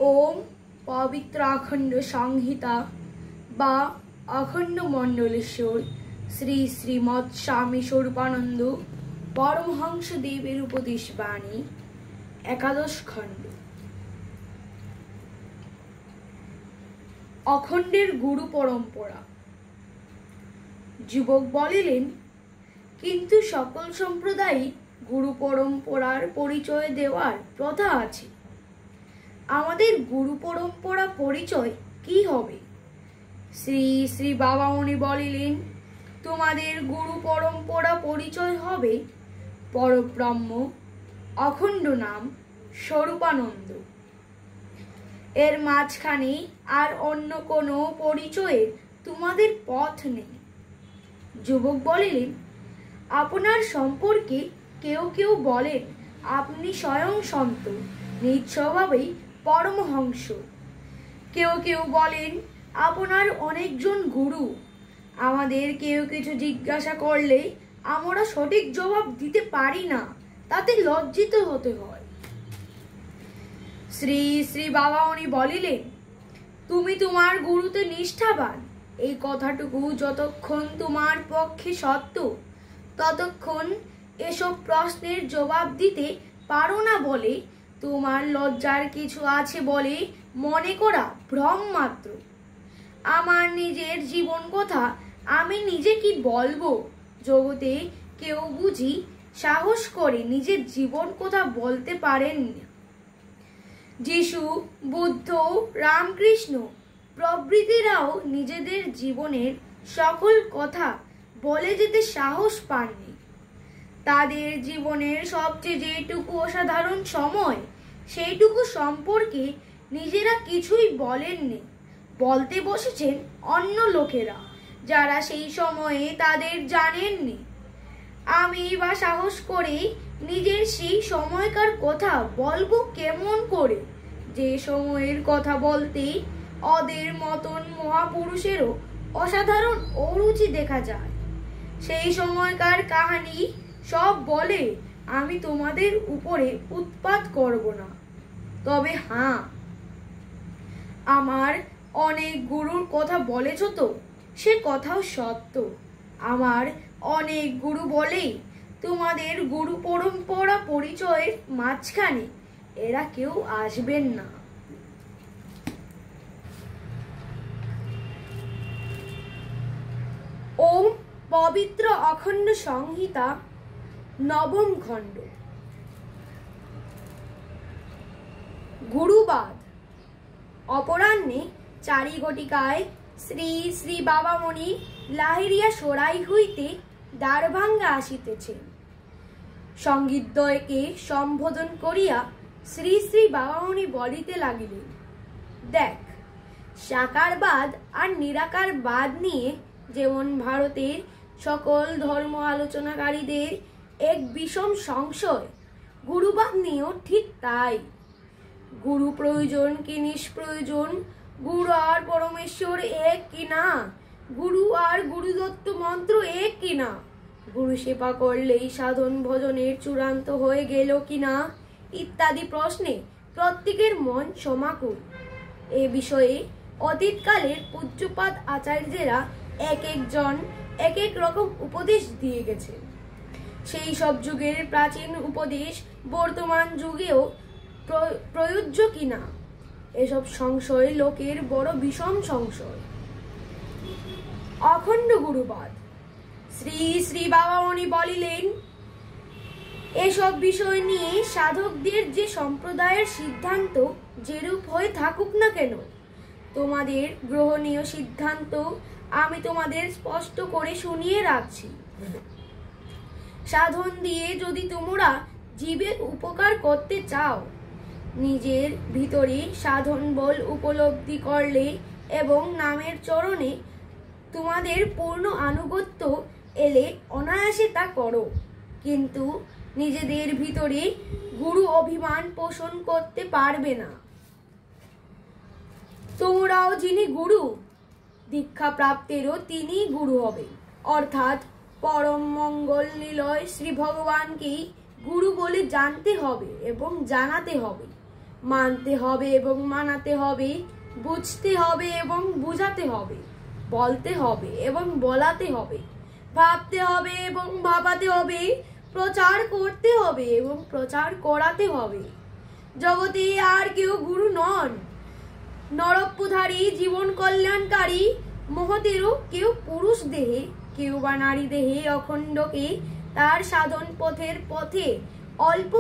ओम पवित्र अखंड संहिता बा अखंड मंडलेश्वर श्री श्रीमद स्वामी स्वरूपानंद परमहंस देवेर उपदेश बाणी एकादश खंड अखंडेर गुरु परम्परा। युवक बलिलेन किन्तु सकल सम्प्रदाय गुरु परम्परार परिचय देवार प्रथा आछे। आमादेर गुरु परम्परा परिचय की होबे? श्री श्री बाबामणि बलिलेन तोमादेर गुरु परम्परा परिचय होबे परब्रह्म अखंड नाम स्वरूपानंद। एर माझखाने आर अन्य कोनो परिचये तोमादेर पथ नेই। युवक बलिलेन आपनार सम्पर्के केउ केउ बोलेन आपनि स्वयं सन्त निज स्वभावेই परमहंस। केउ केउ बोलेन आपनार अनेकजन गुरु। आमादेर केउ किछु जिज्ञासा करले आमरा सठिक जवाब दिते पारी ना, ताते लज्जित होते हय। श्री श्री बाबामणि बलिलेन तुमी तोमार गुरुते निष्ठाबान। এই কথাটুকু যতক্ষণ তোমার পক্ষে সত্য ততক্ষণ এসব প্রশ্নের জবাব দিতে পারো না বলে তোমার লজ্জার কিছু আছে বলে মনে করা ভ্রম মাত্র। আমার নিজের জীবন কথা আমি নিজে কি বলবো? জগতে কেউ বুঝি সাহস করে নিজের জীবন কথা বলতে পারেন না। যিশু, বুদ্ধ, রামকৃষ্ণ প্রভৃতিরাও নিজেদের জীবনের সকল কথা বলে যেতে সাহস পাননি। তাদের জীবনের সবচেয়ে যেটুকু অসাধারণ সময় সেইটুকু সম্পর্কে নিজেরা কিছুই বলেননি। বলতে বসেছেন অন্য লোকেরা যারা সেই সময়ে তাদের জানেননি। আমি বা সাহস করে নিজের সেই সময়কার কথা বলবো কেমন করে, যে সময়ের কথা বলতে ওদের মতন মহাপুরুষেরও অসাধারণ অরুচি দেখা যায়। সেই সময়কার কাহিনী সব বলে আমি তোমাদের উপরে উৎপাত করব না। তবে হ্যাঁ, আমার অনেক গুরুর কথা বলেছ তো, সে কথাও সত্য। আমার অনেক গুরু বলেই তোমাদের গুরু পরম্পরা পরিচয়ের মাঝখানে এরা কেউ আসবেন না। ओम पवित्र अखंड संहिता नवम खंड। गुरुबाद। अपराह्ने चारिघटिकाय श्री श्री बाबामणि लाहिरिया सराई हইতে দ্বারভাঙ্গা আসিতেছেন। সঙ্গীতদ্বয়কে সম্বোধন করিয়া শ্রী শ্রী বাবামণি বলিতে লাগিলেন, দেখ, সাকারবাদ আর নিরাকারবাদ নিয়ে যেমন ভারতের সকল ধর্ম আলোচনাকারীদের এক বিষম সংশয়, গুরুবাদ নিয়েও ঠিক তাই। গুরু প্রয়োজন কি নিষ্প্রয়োজন, গুরু আর পরমেশ্বর এক কিনা, গুরু আর গুরুদত্ত মন্ত্র এক কিনা, গুরু সেবা করলেই সাধন ভজনের চূড়ান্ত হয়ে গেল কিনা ইত্যাদি প্রশ্নে প্রত্যেকের মন সমাকুল। এ বিষয়ে অতীতকালের পূজ্যপাদ আচার্যেরা এক একজন এক এক রকম উপদেশ দিয়ে গেছে। সেই সব যুগের প্রাচীন উপদেশ বর্তমান যুগেও প্রযোজ্য কিনা এসব সংশয় লোকের বড় বিষম সংশয়। অখণ্ড গুরুবাদ। শ্রী শ্রী বাবামণি বলিলেন, এসব বিষয় নিয়ে সাধকদের যে সম্প্রদায়ের সিদ্ধান্ত যেরূপ হয়ে থাকুক না কেন, তোমাদের গ্রহণীয় সিদ্ধান্ত আমি তোমাদের স্পষ্ট করে শুনিয়ে রাখছি। সাধন দিয়ে যদি তোমরা জীবের উপকার করতে চাও, নিজের ভিতরে সাধন বল উপলব্ধি করলে এবং নামের চরণে তোমাদের পূর্ণ আনুগত্য এলে অনায়াসে তা করো। কিন্তু নিজেদের ভিতরে গুরু অভিমান পোষণ করতে পারবে না। তোমরাও যিনি গুরু, দীক্ষা প্রাপ্তেরও তিনি গুরু হবে, অর্থাৎ পরম মঙ্গল নিলয় শ্রী ভগবানকেই গুরু বলে জানতে হবে এবং জানাতে হবে। মানতে হবে এবং মানাতে হবে, বুঝতে হবে এবং বুঝাতে হবে, বলতে হবে এবং বলাতে হবে, ভাবতে হবে এবং ভাবাতে হবে, প্রচার করতে হবে এবং প্রচার করাতে হবে। জগতে আর কেউ গুরু নন। নরপ্যধারী, জীবন কল্যাণকারী মহতেরও কেউ পুরুষ দেহে, কেউ বা নারী দেহে অখণ্ডকে তার সাধন পথের পথে অল্প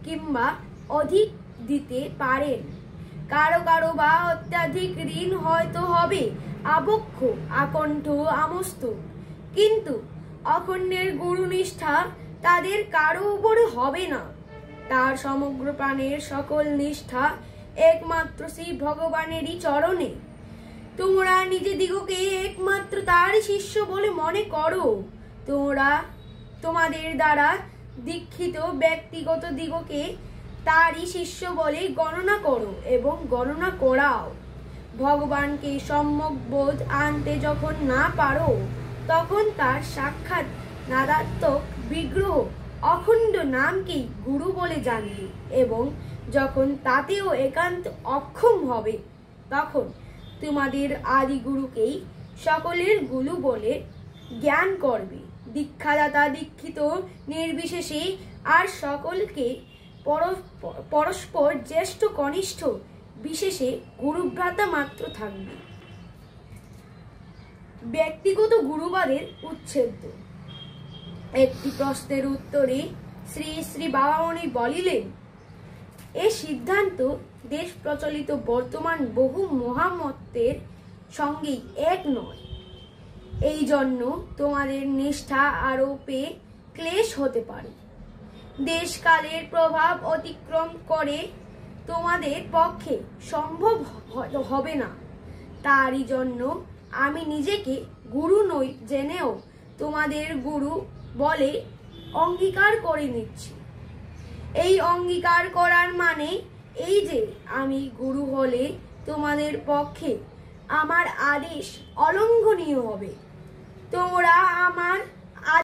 কিংবা অধিক দিতে পারেন। কারো কারো বা অত্যাধিক ঋণ হয়তো হবে আবক্ষ, আকণ্ঠ, আমস্ত, কিন্তু অখণ্ডের গুরুনিষ্ঠা তাদের কারো উপরে হবে না। তার সমগ্র প্রাণের সকল নিষ্ঠা একমাত্র শ্রী ভগবানেরই চরণে। তোমরা নিজেদিগকে একমাত্র তারই শিষ্য বলে মনে করো। তোমরা তোমাদের দ্বারা দীক্ষিত ব্যক্তিগত দিগকে তারই শিষ্য বলে গণনা করো এবং গণনা করাও। ভগবানকে সম্যক বোধ আনতে যখন না পারো, তখন তার সাক্ষাৎ নাদাত্মক বিগ্রহ অখণ্ড নামকেই গুরু বলে জানবে, এবং যখন তাতেও একান্ত অক্ষম হবে, তখন তোমাদের আদি গুরুকেই সকলের গুরু বলে জ্ঞান করবে। দীক্ষাদাতা দীক্ষিত নির্বিশেষে আর সকলকে পরস্পর জ্যেষ্ঠ কনিষ্ঠ বিশেষে গুরুভ্রাতা মাত্র থাকবে। ব্যক্তিগত গুরুবাদের উচ্ছেদ। একটি প্রশ্নের উত্তরে শ্রী শ্রী বাবামণি বলিলেন, এ সিদ্ধান্ত দেশ প্রচলিত বর্তমান বহু মহামতের সঙ্গেই এক নয়। এই জন্য তোমাদের নিষ্ঠা আরোপে ক্লেশ হতে পারে। দেশকালের প্রভাব অতিক্রম করে তোমাদের পক্ষে সম্ভব হবে না। তারই জন্য আমি নিজেকে গুরু নই জেনেও তোমাদের গুরু বলে অঙ্গীকার করে নিচ্ছি। এই অঙ্গীকার করার মানে এই যে আমি গুরু হলে তোমাদের পক্ষে আমার আদেশ অলঙ্ঘনীয় হবে। তোমরা আমার